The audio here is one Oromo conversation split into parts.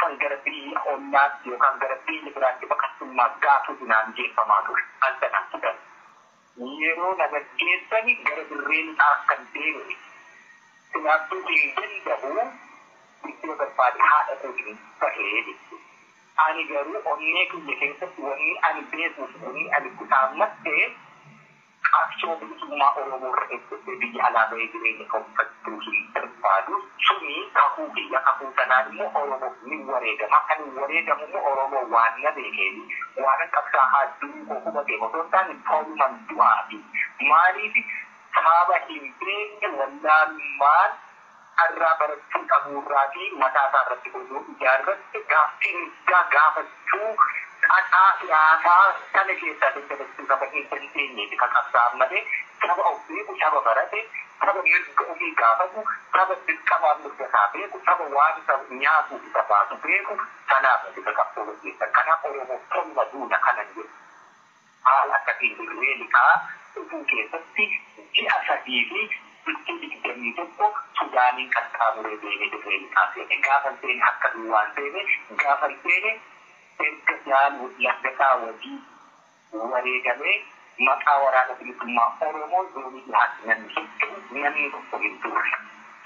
akkan gara biyya ollaatti yookaan gara biyya biraatti baqattummaa gaafuu dinaan jeeffamaa ture. Al sanaan tudan. Yeroo nama geessani gara dirreen akkan deemne. Sinaaftuu hin danda'u iddoo barbaade haadha kootiin bahee jechuudha. Ani garuu onnee kiyya keessatti wanni ani beekuuf wanni ani kutaammattee qabsoo bilisummaa Oromoo irra eeggate biyya alaa bahee jireenya gonfachuu hin barbaadu. Suni kakuu kiyya kakuu sanaan immoo Oromoof ni wareegama. Kan wareegamu immoo Oromoo waan na beekeeni. Waan qabsaa hadduu koo hubatee osoo hin taane toluman du'aafi. Maaliif saaba hin beekne wallaalummaan irraa barachuu qabuurraa fi mataa isaa irratti godhuu ijaarratti gaaffiin gaafachuu dhadhaa siyaasaa kana keessaa daddabarsuu qaba hin dandeenyeeti kan qabsaa'an malee saba of beeku saba barate saba mirga ofii gaafatu saba dirqamaa mirga isaa beeku saba waan isa nyaatuu isa baasu beeku sanaaf isa qabsoo gaggeessan kanaaf Oromoo tolma duuna kana jedhu haala akkasiin dirree liqaa dhufuu keessatti ji'a 3 fi itti digdamii tokko Sudaaniin qaxxaamuree deemee dirree liqaa seene gaafa seene akka duwwaan seene gaafa seene erga jaan laggataa wajii wareegamee maqaa waraana bilisummaa Oromoo zoonii dhihaatti namni tokko hin turre.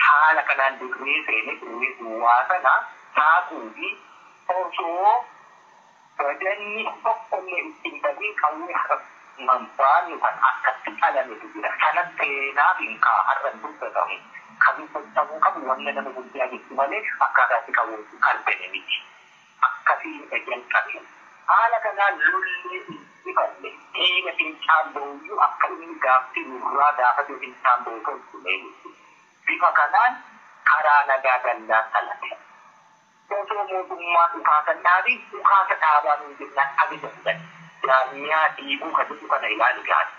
Haala kanaan dirree seene dirree duwwaa sana taakuu fi osoo badanni tokkollee ittiin badee qawwee manfaan yookaan akkatti dhalametu jira. Sana seenaaf hin har'an dubbatamu. Kan dubbatamu qabu wanna nama guddaa jechu malee akkaataatti qabuutu arbene miti. Akkasiin jalqabe. Haala kanaan lollee ifalle dhiiga fincaan booyyuu akka inni gaaffii nurraa gaafatee fincaan booyyuu tolchulee jechuudha. Bifa kanaan karaa nagaa gannaan dhalate. Osoo mootummaa dhukaasaa fi dhukaasa dhaabaa nuyi jennaan ajajan jaarmiyaa dhiibuu kan jedhu kana ilaalu gaari.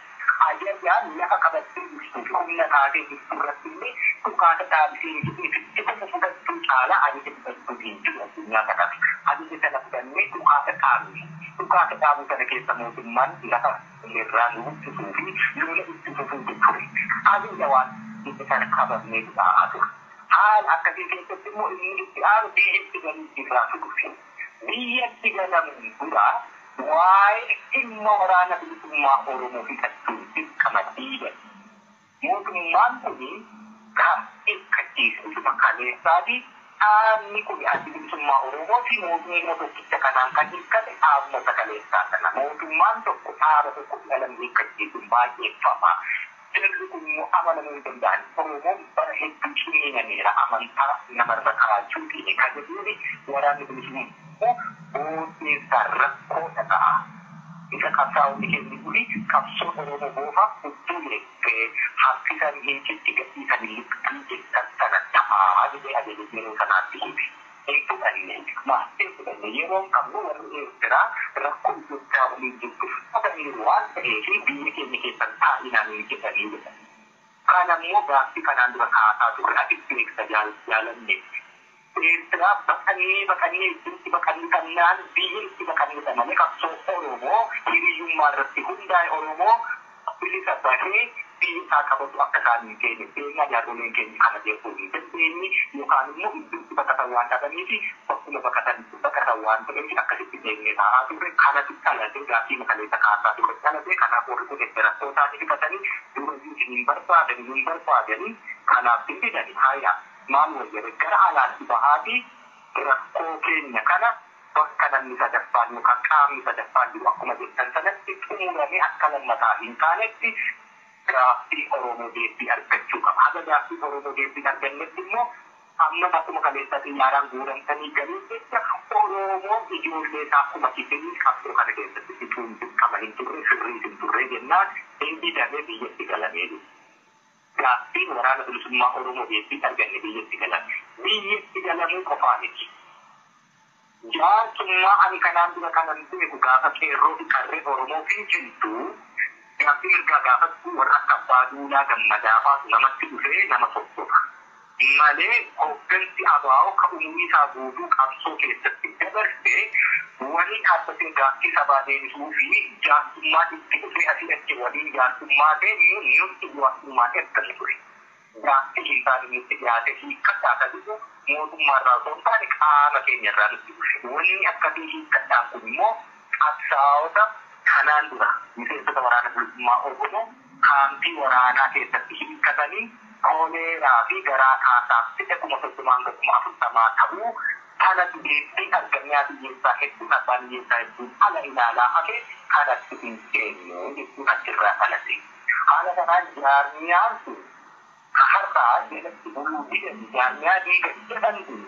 Ajajaan lafa qabattee jirtu humna taatee jirtu irratti illee dhukaasa dhaabisee itti fudhachuu caalaa ajaja fudhachuu hin jiru addunyaa kanatti. Ajaja sana fudhannee dhukaasa dhaabne. Dhukaasa dhaabuu sana keessa mootummaan lafa irraa nu buqqisuu fi lola itti fufuu ture. Ajaja waan inni sana qabamnee dhufaa ture. Haala akkasii keessatti immoo inni itti aanu biyyatti galuu irraa dhufe. Biyyatti galamuun duraa waa'ee dhimma waraana bilisummaa Oromoo fixachuun dirqama dhiiban. Mootummaan kuni gaaffii kachiisuu kaleessaafi dhaabni kun adda bilisummaa Oromoo fi mootummaa tokkicha kanaan kan hiikkate dhaabota kaleessaa kana. Mootummaan tokko dhaaba tokko dhalamee kachiisuun baay'eeffama. Dirri kun immoo amanamuu hin danda'an. Oromoon bara hedduu cimeenyameera amantaa namarra kaa'achuu fi kan jedhuuni waraanni bilisummaa booddee rakkoo ta'a. Isa qabsaa'onni kennu kuni qabsoo Oromoo boofaaf hedduu leekkee harkisan hin citti gadhiisan liqii jettan sana ta'aa jedhee ajaja yeroo sanaatti hibi. Hedduu kanneen maastee fudhanne yeroon qabnu warri Eertiraa rakkoo Itoophiyaa waliin jirtu fudhatanii waan ta'eef biyya keenya keessan taa'inaan hin jedhanii jedhan. Kana immoo gaaffii kanaan dura kaasaa ture ati beeksa jaalanne. Eertiraa baqanii itti baqanii kannaan biyya itti baqanii dhamanii qabsoo Oromoo hiriyyummaa irratti hundaa'e Oromoo bilisa bahee biyya isaa qabatu akka isaan hin keenye beekna jaarroleen keenya kana jechuun hin dandeenye yookaan immoo iddootti baqatan waan dhabanii fi bakkuma baqatan waan ta'eef akkasitti deemnee taa'aa ture kanatti dhalatee gaaffii makaleessa kaasaa ture dhalatee kanaaf warri kun itti rakkootaanii fiqatanii durayyuu hin barbaadanii kanaaf hin fidanii haayaa. Maal wayyabe gara alaatti bahaati rakkoo keenya kana bakka namni sadaffaan yookaan qaamni sadaffaan jiru akkuma jettan sanatti xumuramee akka lammataa hin taanetti gaaffii Oromoo deebii argachuu qaba. Haga gaaffii Oromoo deebii argannetti immoo amma akkuma kaleessa xiyyaaraan guuramtanii galuu jecha Oromoon ijoollee isaa akkuma kitanii qabsoo kana keessatti bituun dirqama hin turre sirrii hin turre jennaan inni dhabee biyyatti galamee dhufu. Gaaffiin waraana bilisummaa Oromoo deebii arganne biyyatti galan. Biyyatti galamuu qofaa miti. Jaarsummaa ani kanaan dura kanan beeku gaafa qeerroo fi qarree Oromoo fi jirtu gaaffii ergaa gaafattuu warra akka abbaa duulaa gammadaa faatu namatti dhufee nama tokkodha. Malee hooggansi abaa'oo ka umurii isaa guutuu qabsoo keessatti dabarsee waliin dhaabbatee gaaffii sabaa deebisuu fi jaarsummaa itti dhufee asii achi waliin jaarsummaa deemuu nutti jaarsummaa ergamu ture. Gaaffii isaanii itti dhiyaate hiikkadhaa kan jiru mootummaa irraa osoo hin taane qaama keenya irraa nuti. Wanni akkasii hiikkadhaan kun immoo qabsaa'ota kanaan dura miseensota waraana bilisummaa Oromoo kaampii waraanaa keessatti hiikkatanii kooleeraa fi garaa kaasaaf fide 1,140 ta'uu kanatti deebii argannaa biyyeessaa hedduun abbaan biyyeessaa hedduun ala ilaalaa hafe kanatti hin seennu jechuun achirraa dhalate. Haala kanaan jaarmiyaan sun har'aa jalatti buluu didan jaarmiyaa diigan jedhantu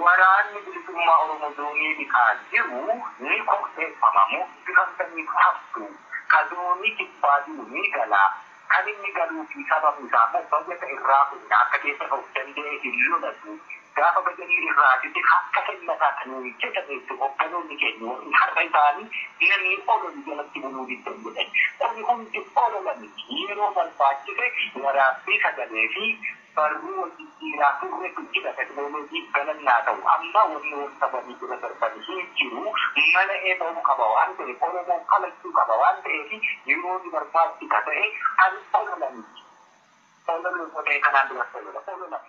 waraanni bilisummaa Oromoo zoonii bitaa jiru ni qopheeffamamu bifantamii haftu ka zoonii kibbaa jiru ni galaa kan inni galuu fi sababni isaa immoo bayyata irraa kun akka keessa of danda'e hin lolatu gaafa bayyanii irraa jitti akka kennataa kan nuyi jedhameetti hogganoonni keenya warri har'a isaanii namni ololu jalatti buluu diddan jedhan qonni hundi ololani yeroo barbaachise waraabbii sagalee fi barruu wajjijjiiraa turre jira teknooloojii galannaa ta'u amma wanni wanta badii dura darbanii jiru mana eebamu qaba waan ta'eef Oromoon kalachuu qaba waan ta'eef yeroo ni barbaachisa ta'e an ololani ololuu ta'e kanaan dura olola